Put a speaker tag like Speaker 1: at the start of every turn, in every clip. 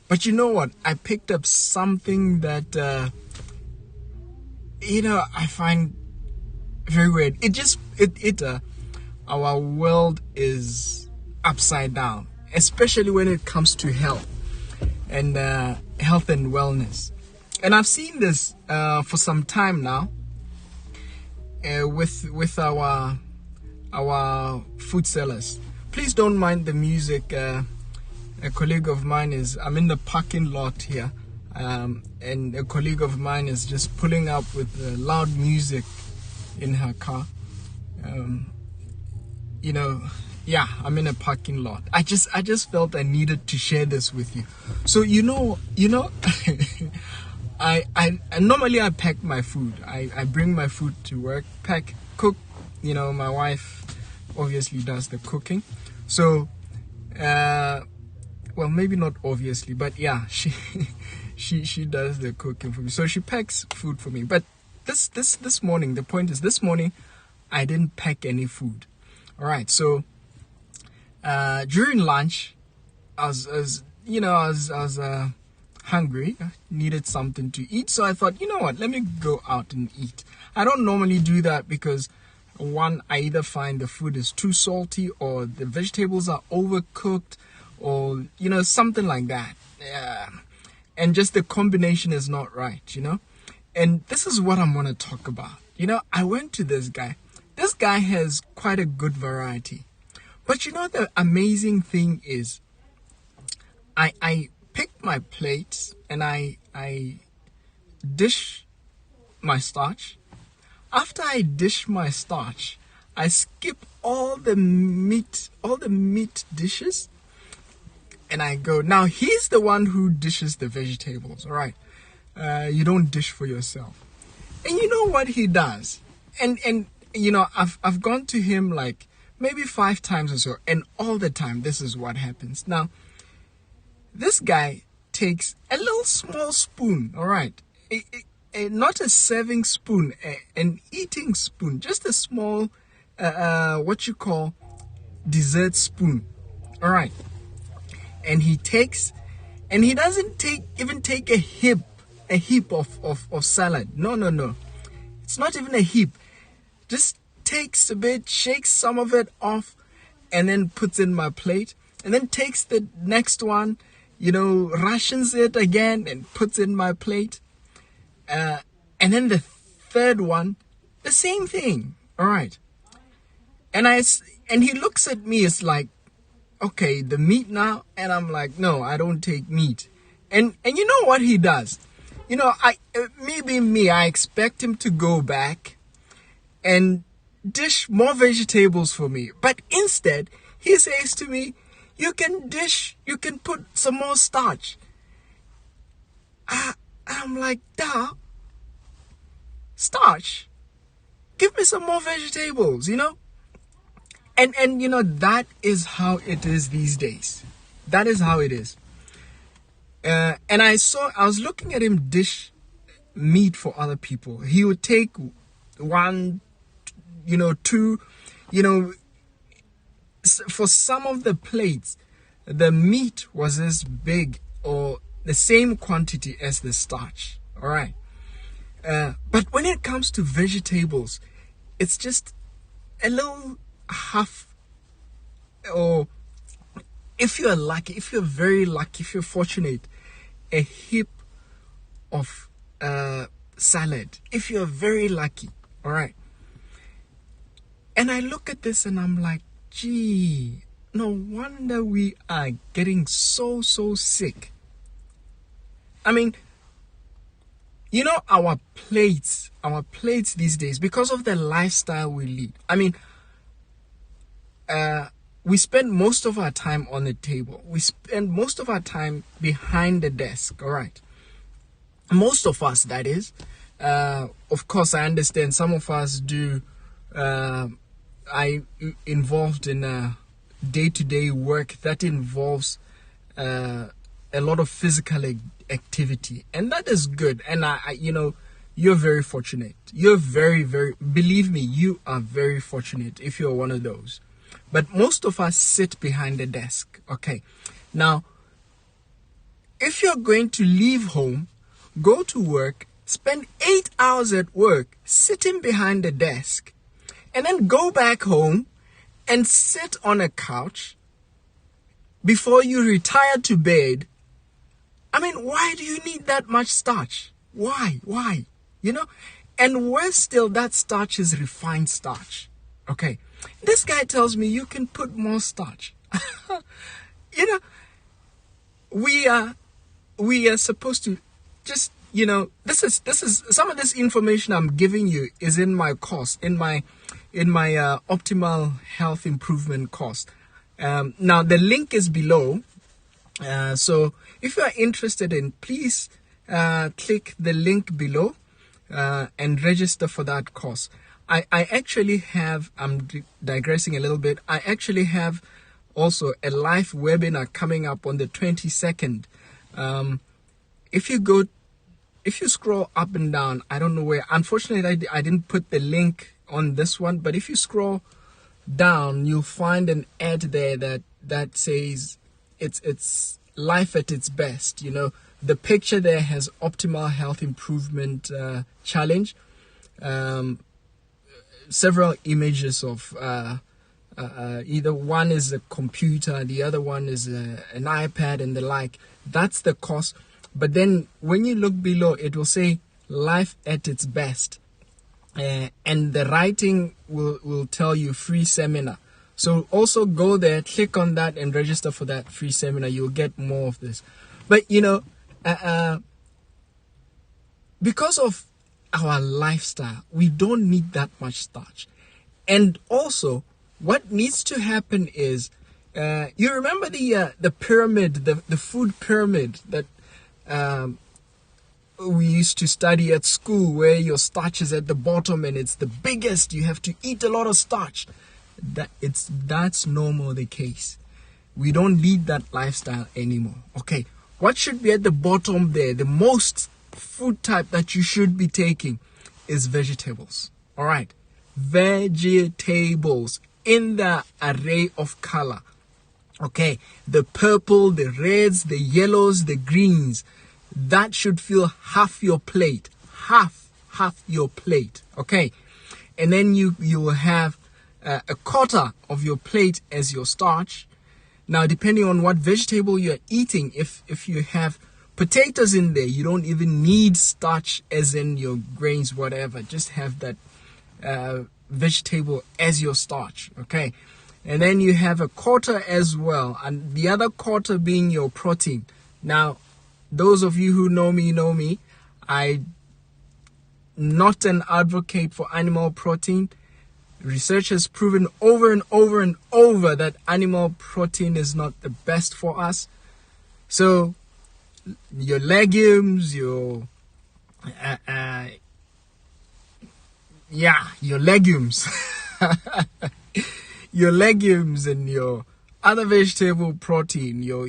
Speaker 1: But you know what? I picked up something that, I find very weird. Our world is upside down, especially when it comes to health and wellness. And I've seen this for some time now with our food sellers. Please don't mind the music. A colleague of mine I'm in the parking lot here, and a colleague of mine is just pulling up with loud music in her car. I'm in a parking lot. I just felt I needed to share this with you. So I normally I pack my food. I bring my food to work, cook. My wife obviously does the cooking. So well, maybe not obviously, but yeah, she does the cooking for me. So she packs food for me. But this morning, the point is, this morning I didn't pack any food. All right. So during lunch, I was hungry. I needed something to eat. So I thought, you know what? Let me go out and eat. I don't normally do that because one, I either find the food is too salty or the vegetables are overcooked or, something like that. And just the combination is not right, And this is what I'm going to talk about. I went to this guy. This guy has quite a good variety. But the amazing thing is, I pick my plates and I dish my starch. After I dish my starch, I skip all the meat dishes, and I go. Now he's the one who dishes the vegetables, all right? You don't dish for yourself. And you know what he does? And I've gone to him like maybe 5 times or so, and all the time this is what happens. Now, this guy takes a little small spoon, all right? Not a serving spoon, an eating spoon, just a small, what you call dessert spoon, all right? And he doesn't take a heap of salad. No. It's not even a heap. Just takes a bit, shakes some of it off, and then puts in my plate, and then takes the next one, rations it again and puts in my plate. And then the third one, the same thing. All right. And he looks at me, it's like, okay, the meat now. And I'm like, no, I don't take meat. And you know what he does? I expect him to go back and dish more vegetables for me. But instead, he says to me, you can put some more starch. I'm like, duh. Starch? Give me some more vegetables, And that is how it is these days. That is how it is. And I was looking at him dish meat for other people. He would take 1, 2, for some of the plates, the meat was as big or the same quantity as the starch. All right. But when it comes to vegetables, it's just a little half, or if you're lucky, if you're very lucky, if you're fortunate, a heap of salad. If you're very lucky. All right. And I look at this and I'm like, gee, no wonder we are getting so sick. I mean, our plates these days, because of the lifestyle we lead. I mean, we spend most of our time on the table. We spend most of our time behind the desk, all right? Most of us, that is. Of course, I understand some of us do. I involved in day-to-day work that involves a lot of physical activity, and that is good. And you're very fortunate. You're very, very, believe me, you are very fortunate if you're one of those. But most of us sit behind the desk. Okay. Now, if you're going to leave home, go to work, spend 8 hours at work, sitting behind a desk, and then go back home and sit on a couch before you retire to bed, I mean, why do you need that much starch? Why? You know? And worse still, that starch is refined starch. Okay. This guy tells me you can put more starch. You know, we are supposed to just, you know, this is some of this information I'm giving you is in my course, in my Optimal Health Improvement course. Now the link is below. So if you are interested in, please click the link below and register for that course. I actually have, I'm digressing a little bit, I actually have also a live webinar coming up on the 22nd. If you scroll up and down, I don't know where, unfortunately I didn't put the link on this one, but if you scroll down, you'll find an ad there that says it's life at its best. You know, the picture there has Optimal Health Improvement Challenge, several images of either one is a computer, the other one is an iPad and the like. That's the course. But then when you look below, it will say life at its best. And the writing will tell you free seminar. So also go there, click on that and register for that free seminar. You'll get more of this. But, you know, because of our lifestyle, we don't need that much starch. And also, what needs to happen is, you remember the pyramid, the food pyramid that we used to study at school, where your starch is at the bottom and it's the biggest. You have to eat a lot of starch. That's no more the case. We don't need that lifestyle anymore. Okay, what should be at the bottom there? The most food type that you should be taking is vegetables. All right, vegetables in the array of color. Okay, the purple, the reds, the yellows, the greens. That should fill half your plate. Half your plate. Okay, and then you will have a quarter of your plate as your starch. Now, depending on what vegetable you're eating, if you have potatoes in there, you don't even need starch as in your grains, whatever. Just have that vegetable as your starch. Okay, and then you have a quarter as well, and the other quarter being your protein. Now, those of you who know me. I'm not an advocate for animal protein. Research has proven over and over and over that animal protein is not the best for us. So your legumes, your legumes, your legumes and your other vegetable protein, your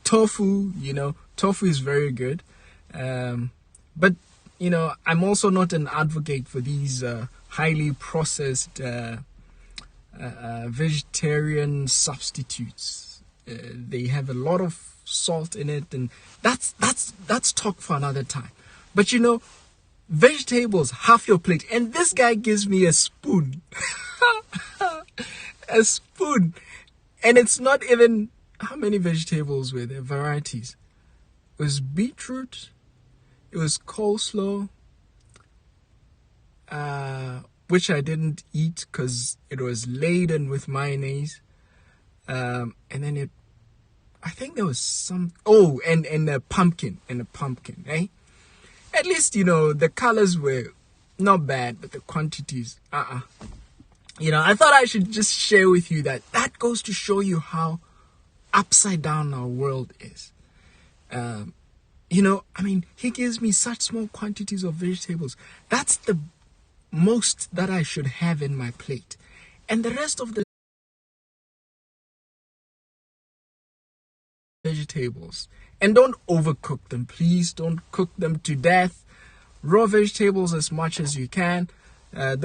Speaker 1: tofu, you know, tofu is very good. But, you know, I'm also not an advocate for these highly processed vegetarian substitutes. They have a lot of salt in it, and that's talk for another time. But, you know, vegetables, half your plate. And this guy gives me a spoon. A spoon. And it's not even... How many vegetables were there? Varieties. It was beetroot. It was coleslaw. Which I didn't eat because it was laden with mayonnaise. And then I think there was some... Oh, and a pumpkin. Eh? At least, you know, the colors were not bad, but the quantities... You know, I thought I should just share with you that goes to show you how upside down our world is. You know, I mean, he gives me such small quantities of vegetables. That's the most that I should have in my plate. And the rest of the vegetables. And don't overcook them, please. Don't cook them to death. Raw vegetables as much as you can. Those